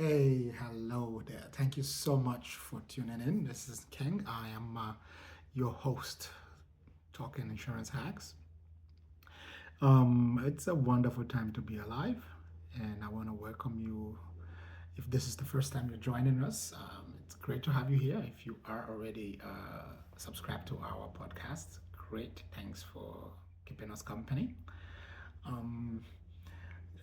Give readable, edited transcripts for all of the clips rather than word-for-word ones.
Hey, hello there. Thank you so much for tuning in. This is King. I am your host, Talking Insurance Hacks. It's a wonderful time to be alive, and I want to welcome you. If this is the first time you're joining us, it's great to have you here. If you are already subscribed to our podcast, great. Thanks for keeping us company. Um,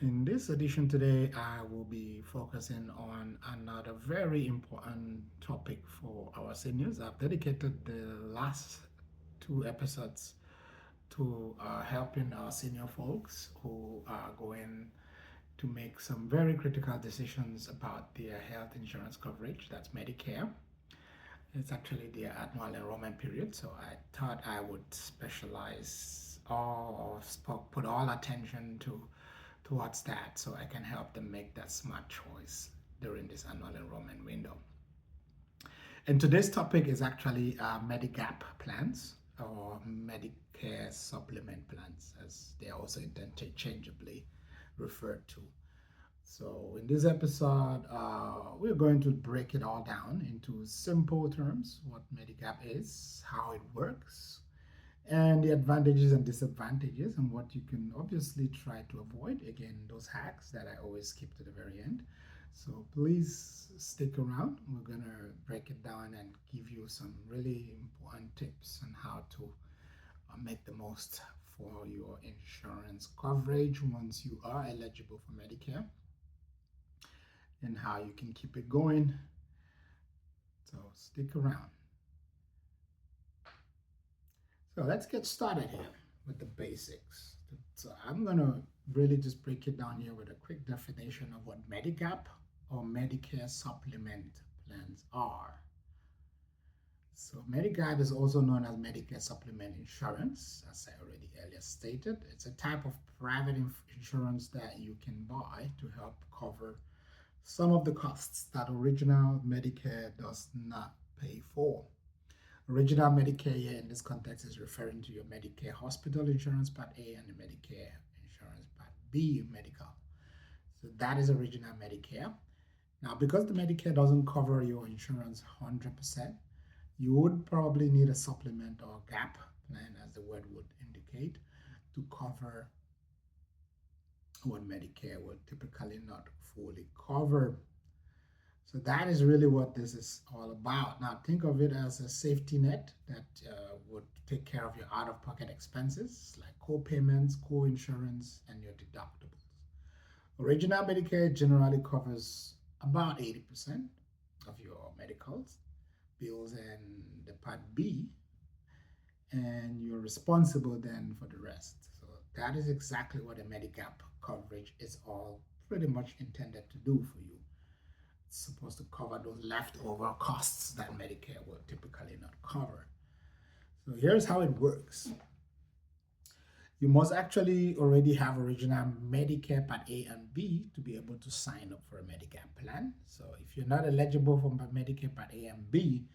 In this edition today, I will be focusing on another very important topic for our seniors. I've dedicated the last two episodes to helping our senior folks who are going to make some very critical decisions about their health insurance coverage. That's Medicare. It's actually their annual enrollment period, so I thought I would specialize all or put all attention towards that so I can help them make that smart choice during this annual enrollment window. And today's topic is actually Medigap plans or Medicare supplement plans, as they are also interchangeably referred to. So, in this episode, we're going to break it all down into simple terms what Medigap is, how it works, and the advantages and disadvantages, and what you can obviously try to avoid. Again, those hacks that I always keep to the very end. So please stick around. We're gonna break it down and give you some really important tips on how to make the most for your insurance coverage once you are eligible for Medicare, and how you can keep it going. So stick around. So let's get started here with the basics. So I'm gonna really just break it down here with a quick definition of what Medigap or Medicare supplement plans are. So Medigap is also known as Medicare supplement insurance, as I already earlier stated. It's a type of private insurance that you can buy to help cover some of the costs that original Medicare does not pay for. Original Medicare here in this context is referring to your Medicare hospital insurance part A and the Medicare insurance part B medical. So that is original Medicare. Now, because the Medicare doesn't cover your insurance 100%, you would probably need a supplement or gap plan, as the word would indicate, to cover what Medicare would typically not fully cover. So that is really what this is all about. Now, think of it as a safety net that would take care of your out-of-pocket expenses like co-payments, co-insurance, and your deductibles. Original Medicare generally covers about 80% of your medicals, bills, and the Part B, and you're responsible then for the rest. So that is exactly what a Medigap coverage is all pretty much intended to do for you. It's supposed to cover those leftover costs that Medicare will typically not cover. So here's how it works. You must actually already have original Medicare Part A and B to be able to sign up for a Medicare plan. So if you're not eligible for Medicare Part A and B,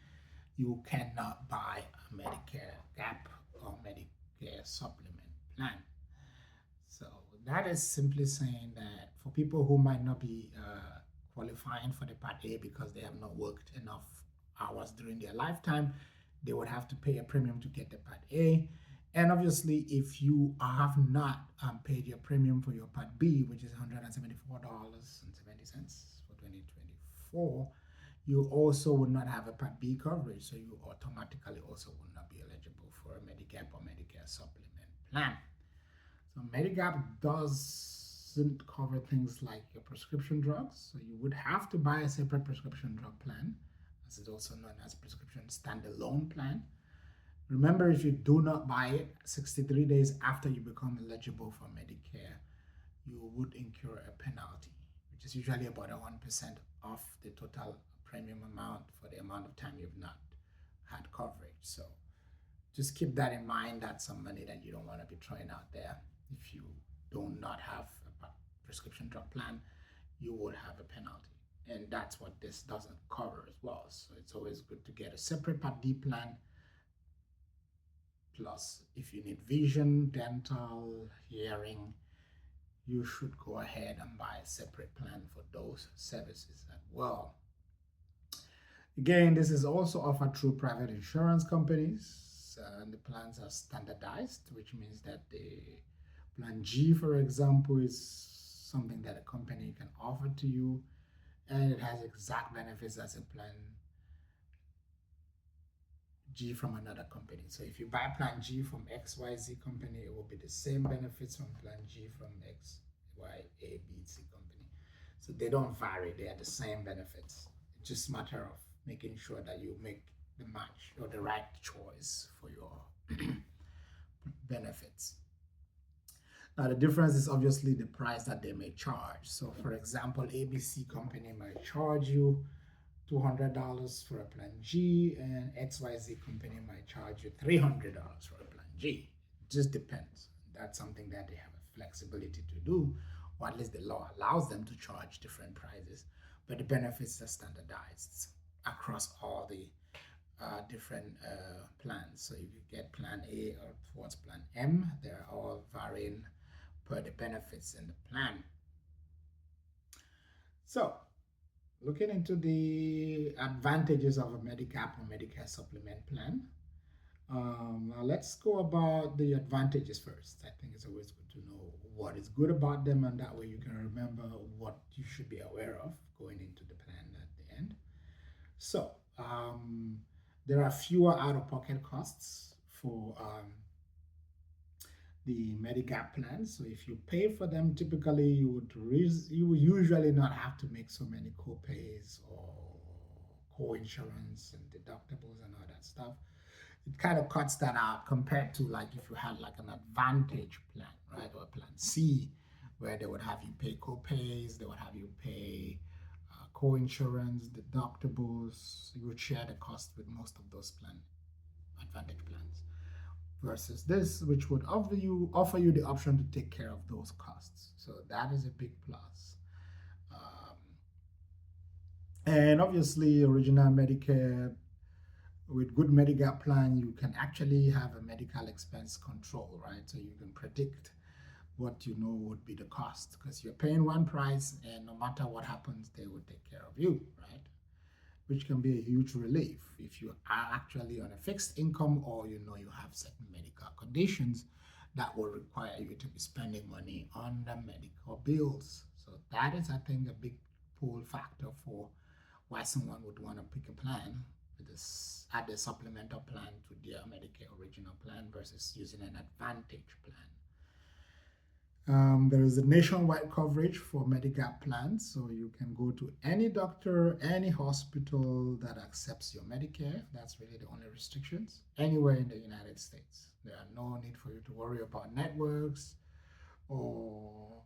you cannot buy a Medicare Gap or Medicare supplement plan. So that is simply saying that for people who might not be qualifying for the Part A because they have not worked enough hours during their lifetime, they would have to pay a premium to get the Part A. And obviously, if you have not paid your premium for your Part B, which is $174.70 for 2024, you also would not have a Part B coverage, so you automatically also would not be eligible for a Medigap or Medicare supplement plan. So Medigap doesn't cover things like your prescription drugs, so you would have to buy a separate prescription drug plan, as it's also known as prescription standalone plan. Remember, if you do not buy it 63 days after you become eligible for Medicare, you would incur a penalty, which is usually about 1% of the total premium amount for the amount of time you've not had coverage. So just keep that in mind. That's some money that you don't want to be throwing out there. If you do not have a prescription drug plan, you would have a penalty. And that's what this doesn't cover as well. So it's always good to get a separate Part D plan. Plus, if you need vision, dental, hearing, you should go ahead and buy a separate plan for those services as well. Again, this is also offered through private insurance companies, and the plans are standardized, which means that the Plan G, for example, is something that a company can offer to you, and it has exact benefits as a Plan G from another company. So if you buy Plan G from XYZ company, it will be the same benefits from Plan G from XYABC company. So they don't vary, they are the same benefits. It's just a matter of making sure that you make the match or the right choice for your benefits. Now the difference is obviously the price that they may charge. So for example, ABC company might charge you $200 for a Plan G, and XYZ company might charge you $300 for a Plan G. It just depends. That's something that they have a flexibility to do, or at least the law allows them to charge different prices, but the benefits are standardized across all the different plans. So if you get Plan A or towards Plan M, they're all varying per the benefits in the plan. So looking into the advantages of a Medigap or Medicare supplement plan. Now let's go about the advantages first. I think it's always good to know what is good about them, and that way you can remember what you should be aware of going into the plan at the end. So there are fewer out-of-pocket costs for the Medigap plans. So if you pay for them, typically you would usually not have to make so many co-pays or co-insurance and deductibles and all that stuff. It kind of cuts that out compared to like if you had like an Advantage plan, right, or Plan C, where they would have you pay co-pays, they would have you pay co-insurance, deductibles. You would share the cost with most of those Advantage plans, versus this, which would offer you the option to take care of those costs. So that is a big plus. And obviously, original Medicare with good Medigap plan, you can actually have a medical expense control, right? So you can predict what you know would be the cost, because you're paying one price, and no matter what happens, they will take care of you, right? Which can be a huge relief if you are actually on a fixed income, or you know you have certain medical conditions that will require you to be spending money on the medical bills. So that is, I think, a big pull factor for why someone would want to pick a plan with this, add a supplemental plan to their Medicare original plan versus using an Advantage plan. There is a nationwide coverage for Medigap plans, so you can go to any doctor, any hospital that accepts your Medicare. That's really the only restrictions. Anywhere in the United States. There are no need for you to worry about networks, or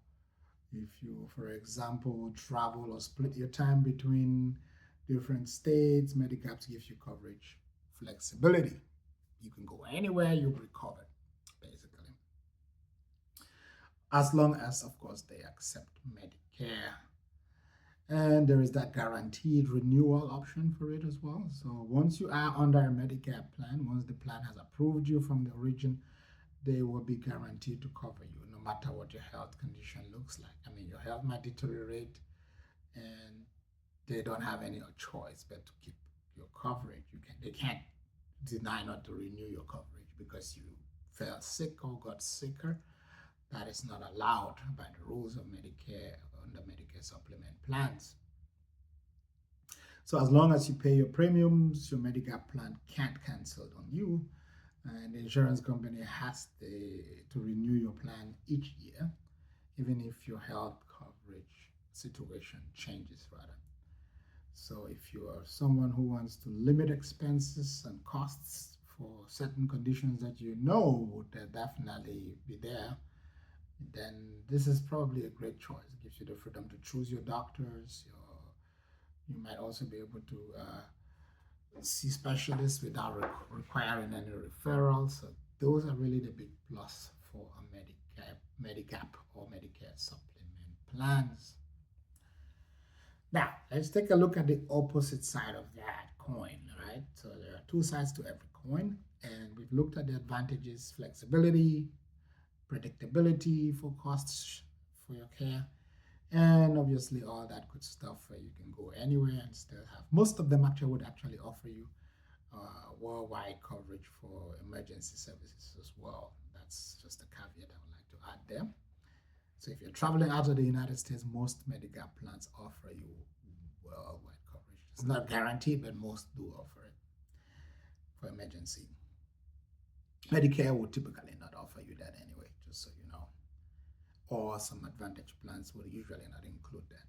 if you, for example, travel or split your time between different states, Medigap gives you coverage flexibility. You can go anywhere, you'll be covered, basically. As long as, of course, they accept Medicare. And there is that guaranteed renewal option for it as well. So once you are under a Medicare plan, once the plan has approved you from the origin, they will be guaranteed to cover you no matter what your health condition looks like. I mean, your health might deteriorate, and they don't have any choice but to keep your coverage. They can't deny not to renew your coverage because you fell sick or got sicker. That is not allowed by the rules of Medicare under Medicare supplement plans. So as long as you pay your premiums, your Medigap plan can't cancel on you, and the insurance company has to renew your plan each year, even if your health coverage situation changes, rather. So if you are someone who wants to limit expenses and costs for certain conditions that you know would definitely be there, then this is probably a great choice. It gives you the freedom to choose your doctors. You might also be able to see specialists without requiring any referrals. So those are really the big plus for a Medigap or Medicare supplement plans. Now, let's take a look at the opposite side of that coin, right? So there are two sides to every coin, and we've looked at the advantages: flexibility, predictability for costs for your care, and obviously all that good stuff where you can go anywhere and still have. Most of them actually would actually offer you worldwide coverage for emergency services as well. That's just a caveat I would like to add there. So if you're traveling out of the United States, most Medicare plans offer you worldwide coverage. It's not guaranteed, but most do offer it for emergency. Medicare would typically not offer you that anyway, just so you know. Or some Advantage plans would usually not include that.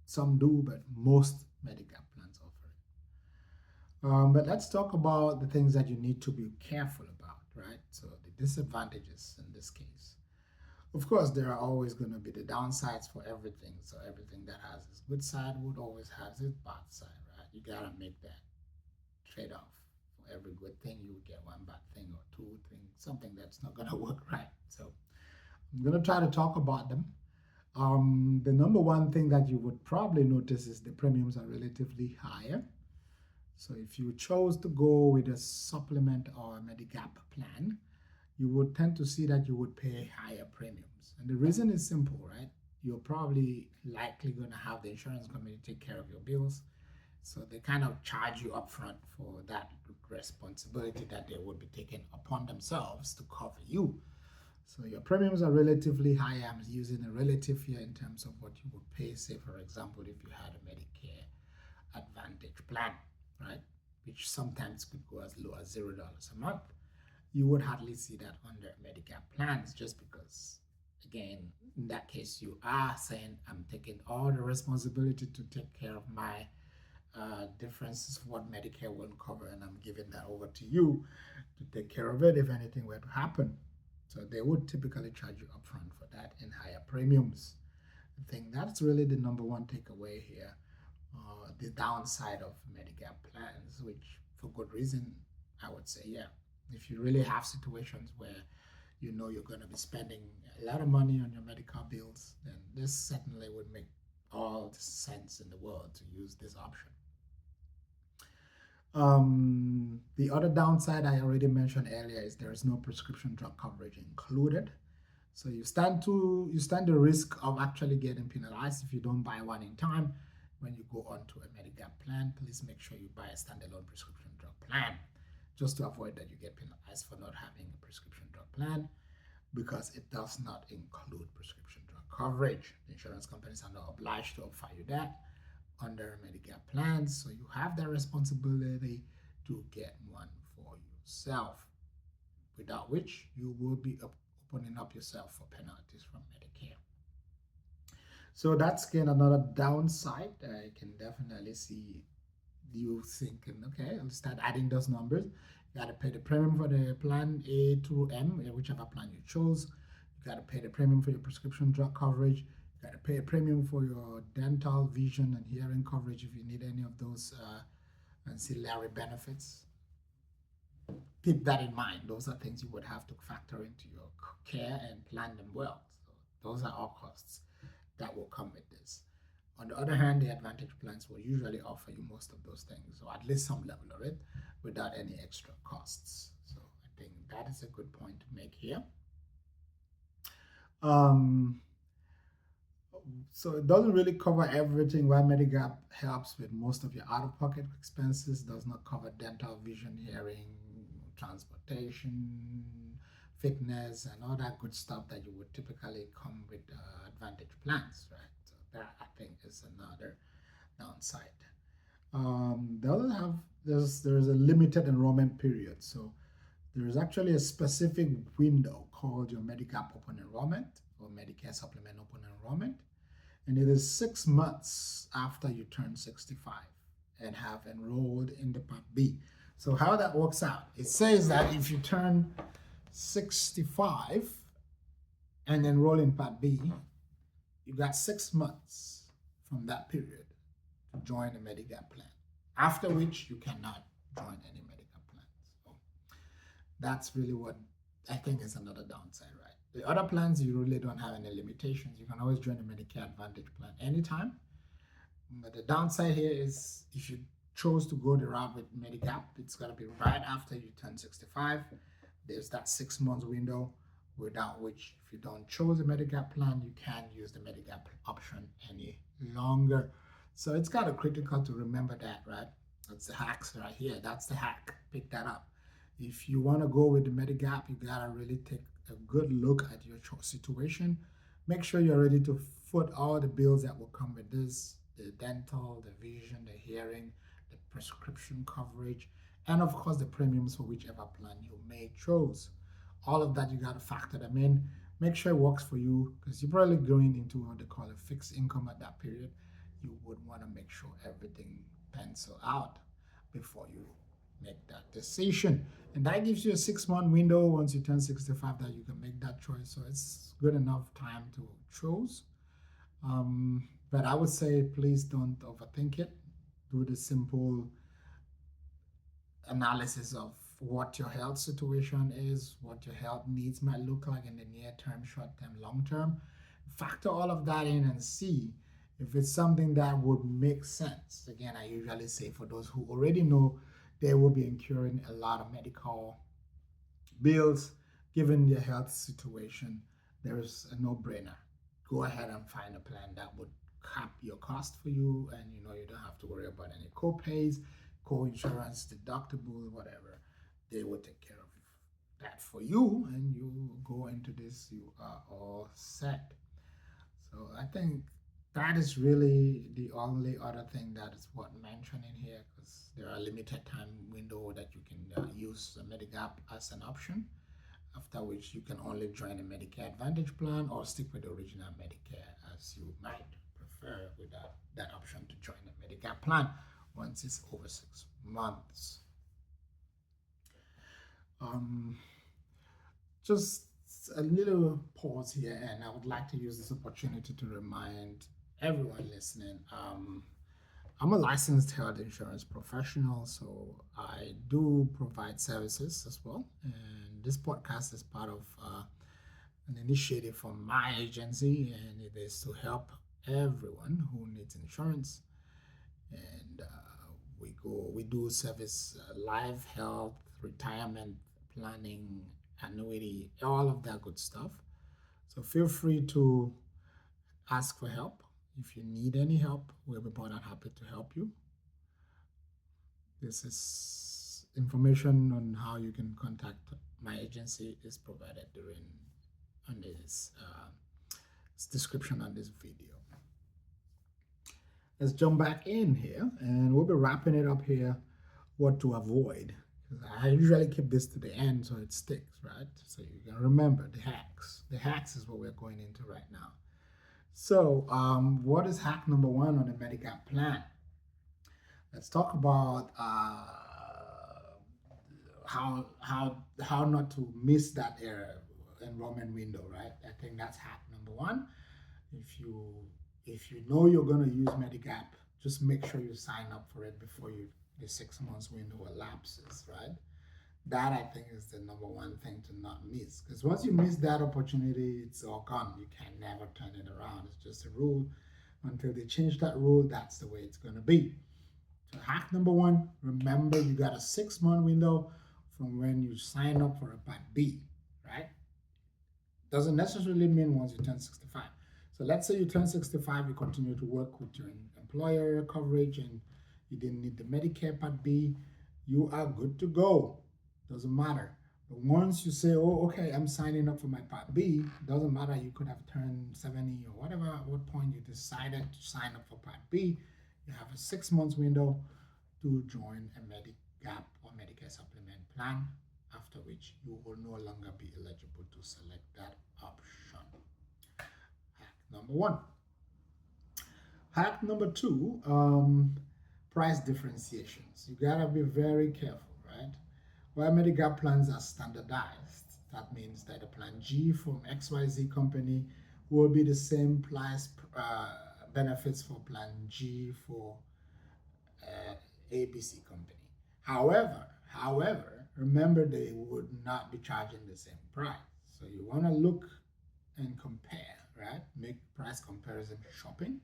Some do, but most Medicare plans offer it. But let's talk about the things that you need to be careful about, right? So the disadvantages in this case. Of course, there are always going to be the downsides for everything. So everything that has its good side would always have its bad side, right? You gotta make that trade-off. For every good thing, you would get one bad thing or two things, something that's not gonna work right. So I'm gonna try to talk about them. The number one thing that you would probably notice is the premiums are relatively higher. So if you chose to go with a supplement or a Medigap plan, you would tend to see that you would pay higher premiums. And the reason is simple, right? You're probably likely going to have the insurance company take care of your bills. So they kind of charge you upfront for that responsibility that they would be taking upon themselves to cover you. So your premiums are relatively high. I'm using a relative here in terms of what you would pay, say, for example, if you had a Medicare Advantage plan, right? Which sometimes could go as low as $0 a month. You would hardly see that under Medicare plans just because, again, in that case, you are saying, I'm taking all the responsibility to take care of my differences of what Medicare will cover, and I'm giving that over to you to take care of it if anything were to happen. So they would typically charge you upfront for that in higher premiums. I think that's really the number one takeaway here. The downside of Medicare plans, which for good reason, I would say, yeah. If you really have situations where you know you're going to be spending a lot of money on your medical bills, then this certainly would make all the sense in the world to use this option. The other downside I already mentioned earlier is there is no prescription drug coverage included. So you stand the risk of actually getting penalized if you don't buy one in time. When you go on to a Medicare plan, please make sure you buy a standalone prescription drug plan, just to avoid that you get penalized for not having a prescription drug plan, because it does not include prescription drug coverage. The insurance companies are not obliged to offer you that under Medicare plans, so you have that responsibility to get one for yourself, without which you will be opening up yourself for penalties from Medicare. So that's again another downside. I can definitely see you thinking, okay, I'll start adding those numbers. You got to pay the premium for the plan A through M, whichever plan you chose. You got to pay the premium for your prescription drug coverage. You got to pay a premium for your dental, vision, and hearing coverage if you need any of those ancillary benefits. Keep that in mind. Those are things you would have to factor into your care and plan them well. So those are all costs that will come with this. On the other hand, the Advantage plans will usually offer you most of those things, or at least some level of it, without any extra costs. So I think that is a good point to make here. So it doesn't really cover everything. While Medigap helps with most of your out-of-pocket expenses, does not cover dental, vision, hearing, transportation, fitness, and all that good stuff that you would typically come with Advantage plans, right? So that, I think, is another downside. There's a limited enrollment period. So there is actually a specific window called your Medigap Open Enrollment or Medicare Supplement Open Enrollment. And it is 6 months after you turn 65 and have enrolled in the Part B. So how that works out, it says that if you turn 65 and enroll in Part B, you got 6 months from that period to join a Medigap plan, after which you cannot join any Medigap plans. So that's really what I think is another downside, right? The other plans, you really don't have any limitations. You can always join a Medicare Advantage plan anytime. But the downside here is if you chose to go the route with Medigap, it's going to be right after you turn 65. There's that 6 months window without which, if you don't choose a Medicare plan, you can't use the Medicare option any longer. So it's kind of critical to remember that, right? That's the hacks right here. That's the hack. Pick that up. If you want to go with the Medigap, you gotta really take a good look at your situation. Make sure you're ready to foot all the bills that will come with this: the dental, the vision, the hearing, the prescription coverage, and of course the premiums for whichever plan you may choose. All of that you gotta factor them in. Make sure it works for you because you're probably going into what they call a fixed income at that period. You would want to make sure everything pencil out before you make that decision. And that gives you a 6 month window once you turn 65 that you can make that choice. So it's good enough time to choose. But I would say please don't overthink it. Do the simple analysis of what your health situation is, what your health needs might look like in the near term, short term, long term. Factor all of that in and see if it's something that would make sense. Again, I usually say for those who already know they will be incurring a lot of medical bills given their health situation, there's a no-brainer. Go ahead and find a plan that would cap your cost for you, and you don't have to worry about any co-pays, co-insurance, deductible, whatever. They will take care of that for you, and you go into this, you are all set. So I think that is really the only other thing that is worth mentioning here, because there are limited time window that you can use the Medigap as an option, after which you can only join a Medicare Advantage plan or stick with the original Medicare as you might prefer without that option to join a Medicare plan once it's over 6 months. Just a little pause here, and I would like to use this opportunity to remind everyone listening. I'm a licensed health insurance professional, so I do provide services as well. And this podcast is part of an initiative from my agency, and it is to help everyone who needs insurance. And we do service life, health, retirement planning, annuity, all of that good stuff. So feel free to ask for help. If you need any help, we'll be more than happy to help you. This is information on how you can contact my agency is provided on this description on this video. Let's jump back in here, and we'll be wrapping it up here. What to avoid. I usually keep this to the end so it sticks, right? So you can remember the hacks. The hacks is what we're going into right now. So, what is hack number one on the Medicare plan? Let's talk about how not to miss that enrollment window, right? I think that's hack number one. If you know you're going to use Medigap, just make sure you sign up for it before the 6 months window elapses, right? That I think is the number one thing to not miss, because once you miss that opportunity, it's all gone. You can never turn it around. It's just a rule. Until they change that rule, that's the way it's going to be. So hack number one, remember you got a 6 month window from when you sign up for a Part B, right? Doesn't necessarily mean once you turn 65. So let's say you turn 65, you continue to work with your employer coverage, and you didn't need the Medicare Part B, you are good to go. Doesn't matter. But once you say, oh, okay, I'm signing up for my Part B, doesn't matter, you could have turned 70 or whatever, at what point you decided to sign up for Part B, you have a 6 months window to join a Medigap or Medicare supplement plan, after which you will no longer be eligible to select that option. Hack number one. Hack number two, price differentiations. You gotta be very careful, right? While Medicare plans are standardized, that means that the plan G from XYZ company will be the same price benefits for plan G for ABC company. However, remember they would not be charging the same price. So you want to look and compare, right? Make price comparison shopping,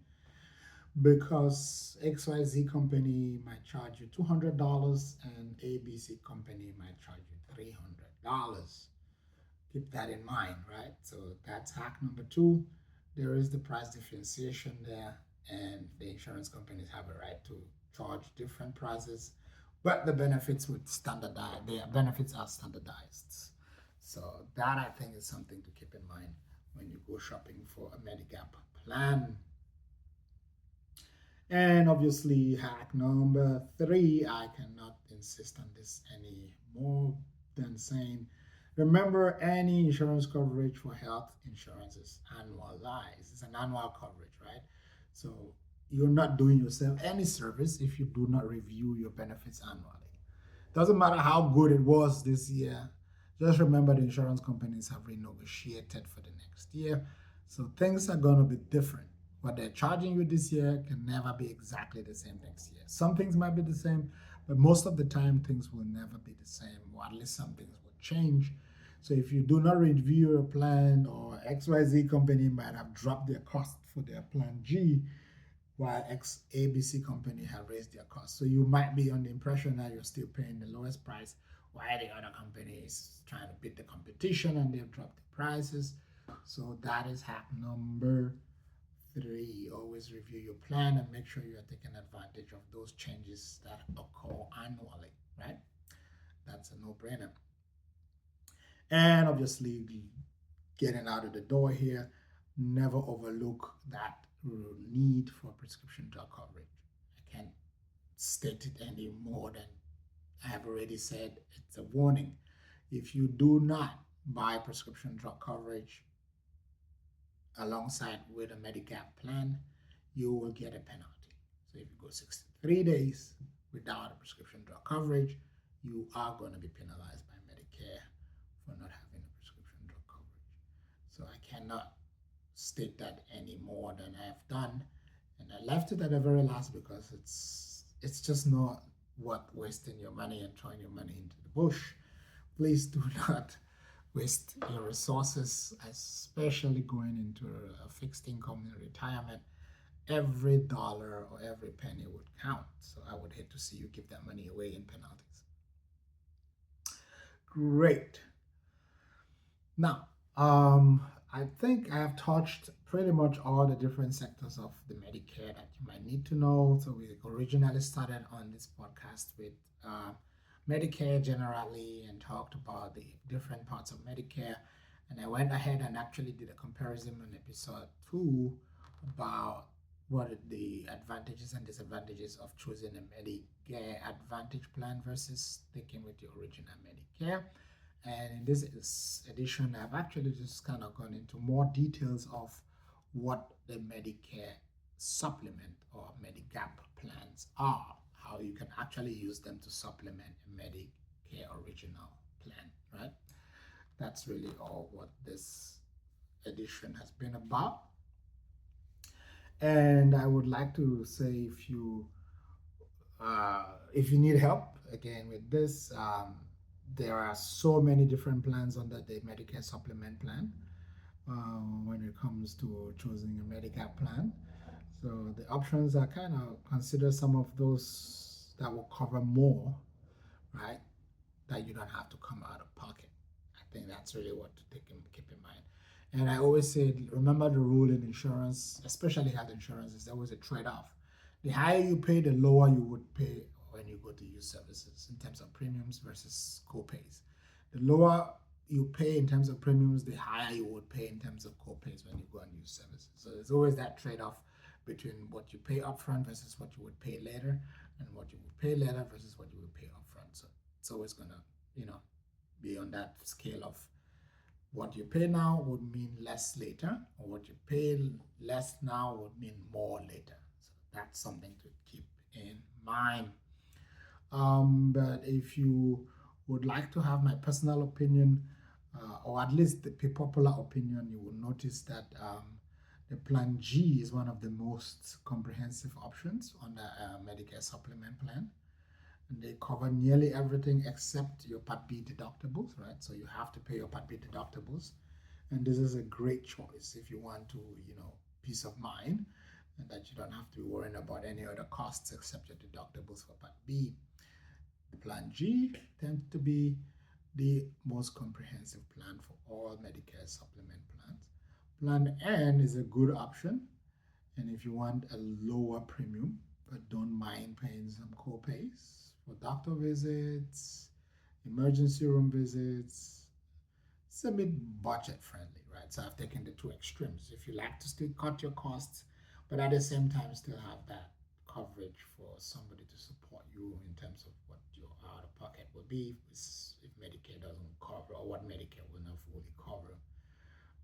because XYZ company might charge you $200 and ABC company might charge you $300. keep that in mind, right? So that's hack number two. There is the price differentiation there, and the insurance companies have a right to charge different prices, but the benefits would standardize. Their benefits are standardized. So that I think is something to keep in mind when you go shopping for a Medigap plan. And obviously, hack number three, I cannot insist on this any more than saying, remember, any insurance coverage for health insurance is annualized. It's an annual coverage, right? So you're not doing yourself any service if you do not review your benefits annually. Doesn't matter how good it was this year. Just remember the insurance companies have renegotiated for the next year. So things are going to be different. What they're charging you this year can never be exactly the same next year. Some things might be the same, but most of the time things will never be the same, or at least some things will change. So if you do not review your plan, or XYZ company might have dropped their cost for their plan G, while X ABC company have raised their costs. So you might be on the impression that you're still paying the lowest price, while the other company is trying to beat the competition and they've dropped the prices. So that is hack number three. Always review your plan and make sure you are taking advantage of those changes that occur annually, right? That's a no-brainer. And obviously, getting out of the door here, never overlook that need for prescription drug coverage. I can't state it any more than I have already said. It's a warning. If you do not buy prescription drug coverage alongside with a Medicare plan, you will get a penalty. So if you go 63 days without a prescription drug coverage, you are going to be penalized by Medicare for not having a prescription drug coverage. So I cannot state that any more than I have done, and I left it at the very last because it's just not worth wasting your money and throwing your money into the bush. Please do not waste your resources, especially going into a fixed income in retirement. Every dollar or every penny would count. So I would hate to see you give that money away in penalties. Great. Now, I think I have touched pretty much all the different sectors of the Medicare that you might need to know. So we originally started on this podcast with Medicare generally and talked about the different parts of Medicare. And I went ahead and actually did a comparison on episode 2 about what are the advantages and disadvantages of choosing a Medicare Advantage plan versus sticking with the original Medicare. And in this edition, I've actually just kind of gone into more details of what the Medicare supplement or Medigap plans are, how you can actually use them to supplement a Medicare original plan, right? That's really all what this edition has been about. And I would like to say if you need help again with this, there are so many different plans under the Medicare supplement plan when it comes to choosing a Medicare plan. So the options are kind of consider some of those that will cover more, right? That you don't have to come out of pocket. I think that's really what to keep in mind. And I always say, remember the rule in insurance, especially health insurance, is always a trade-off. The higher you pay, the lower you would pay when you go to use services in terms of premiums versus co-pays. The lower you pay in terms of premiums, the higher you would pay in terms of co-pays when you go and use services. So there's always that trade-off between what you pay upfront versus what you would pay later, and what you would pay later versus what you would pay upfront. So it's always gonna, be on that scale of what you pay now would mean less later, or what you pay less now would mean more later. So that's something to keep in mind. But if you would like to have my personal opinion, or at least the popular opinion, you will notice that the Plan G is one of the most comprehensive options on the Medicare supplement plan. And they cover nearly everything except your Part B deductibles, right? So you have to pay your Part B deductibles. And this is a great choice if you want to, peace of mind, and that you don't have to be worrying about any other costs except your deductibles for Part B. The Plan G tends to be the most comprehensive plan for all Medicare supplement plans. Plan N is a good option, and if you want a lower premium but don't mind paying some co-pays for doctor visits, emergency room visits, it's a bit budget friendly, right? So I've taken the two extremes. If you like to still cut your costs, but at the same time still have that coverage for somebody to support you in terms of what your out of pocket will be if Medicare doesn't cover or what Medicare will not fully cover.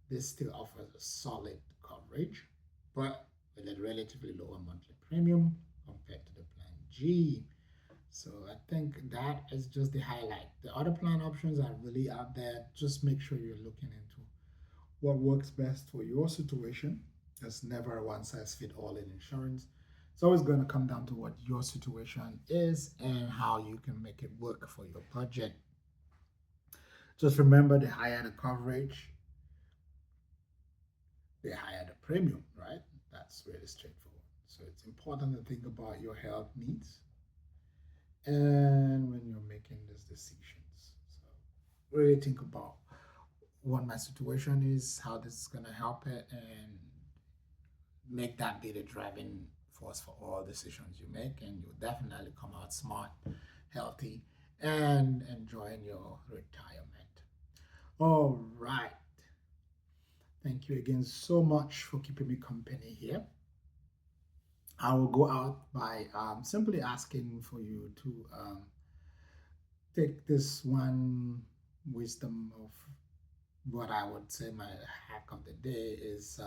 This still offers a solid coverage, but with a relatively lower monthly premium compared to the plan G. So I think that is just the highlight. The other plan options are really out there. Just make sure you're looking into what works best for your situation. There's never a one size fits all in insurance. It's always going to come down to what your situation is and how you can make it work for your budget. Just remember, the higher the coverage, the higher the premium, right? That's really straightforward. So it's important to think about your health needs and when you're making these decisions. So really think about what my situation is, how this is going to help it, and make that be the driving force for all decisions you make, and you'll definitely come out smart, healthy, and enjoying your retirement. All right. Thank you again so much for keeping me company here. I will go out by simply asking for you to take this one wisdom of what I would say my hack of the day is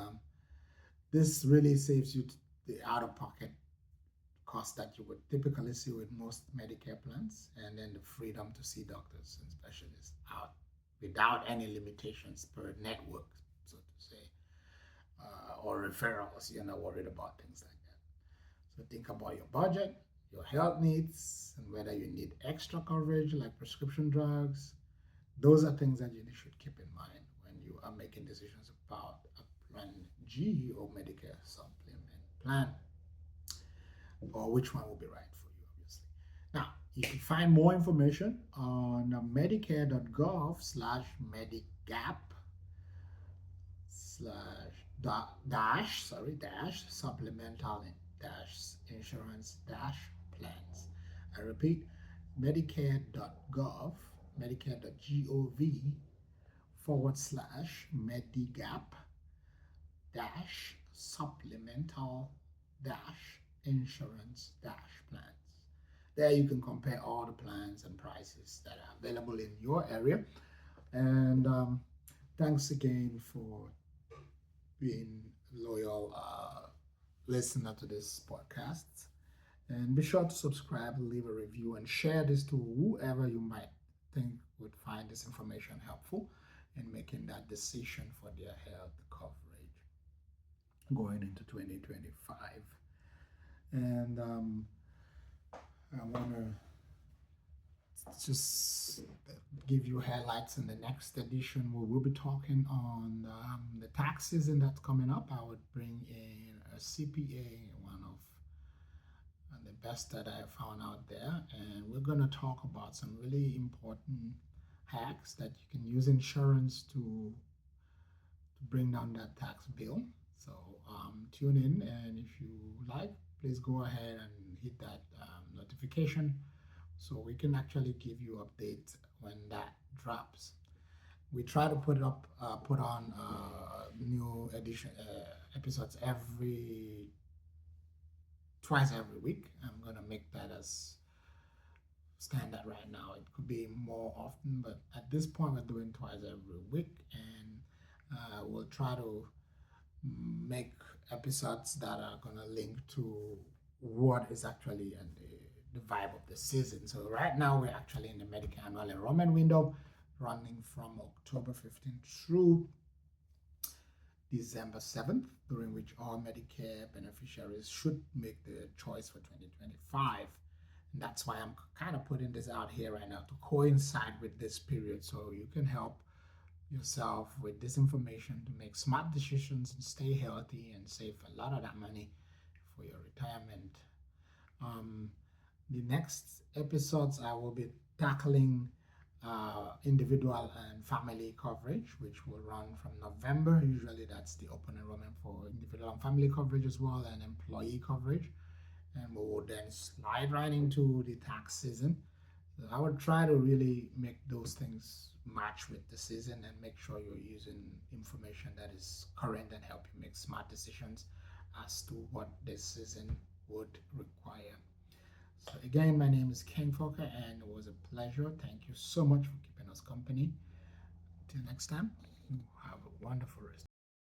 this really saves you the out of pocket cost that you would typically see with most Medicare plans, and then the freedom to see doctors and specialists out without any limitations per network, so to say, or referrals. You're not worried about things like that. So think about your budget, your health needs, and whether you need extra coverage like prescription drugs. Those are things that you should keep in mind when you are making decisions about a plan G or Medicare supplement plan, or which one will be right for you, obviously. Now, you can find more information on medicare.gov slash medigap slash dash supplemental dash insurance dash plans. I repeat, medicare.gov, medicare.gov forward slash medigap dash supplemental dash insurance dash plans. There you can compare all the plans and prices that are available in your area. And thanks again for being loyal listener to this podcast. And be sure to subscribe, leave a review, and share this to whoever you might think would find this information helpful in making that decision for their health coverage going into 2025. And I want to just give you highlights in the next edition where we'll be talking on the tax season that's coming up. I would bring in a CPA, one of the best that I found out there, and we're going to talk about some really important hacks that you can use insurance to bring down that tax bill. So tune in, and if you like, please go ahead and hit that notification so we can actually give you updates when that drops. We try to put on new edition episodes twice every week. I'm gonna make that as standard right now. It could be more often, but at this point we're doing twice every week, and we'll try to make episodes that are gonna link to what is actually in the vibe of the season. So right now we're actually in the Medicare annual enrollment window, running from October 15th through December 7th, during which all Medicare beneficiaries should make the choice for 2025. And that's why I'm kind of putting this out here right now to coincide with this period, so you can help yourself with this information to make smart decisions and stay healthy and save a lot of that money for your retirement. The next episodes I will be tackling individual and family coverage, which will run from November. Usually that's the open enrollment for individual and family coverage as well, and employee coverage. And we will then slide right into the tax season. So I would try to really make those things match with the season and make sure you're using information that is current and help you make smart decisions as to what this season would require. So again, my name is Ken Fokker, and it was a pleasure. Thank you so much for keeping us company. Till next time, have a wonderful rest.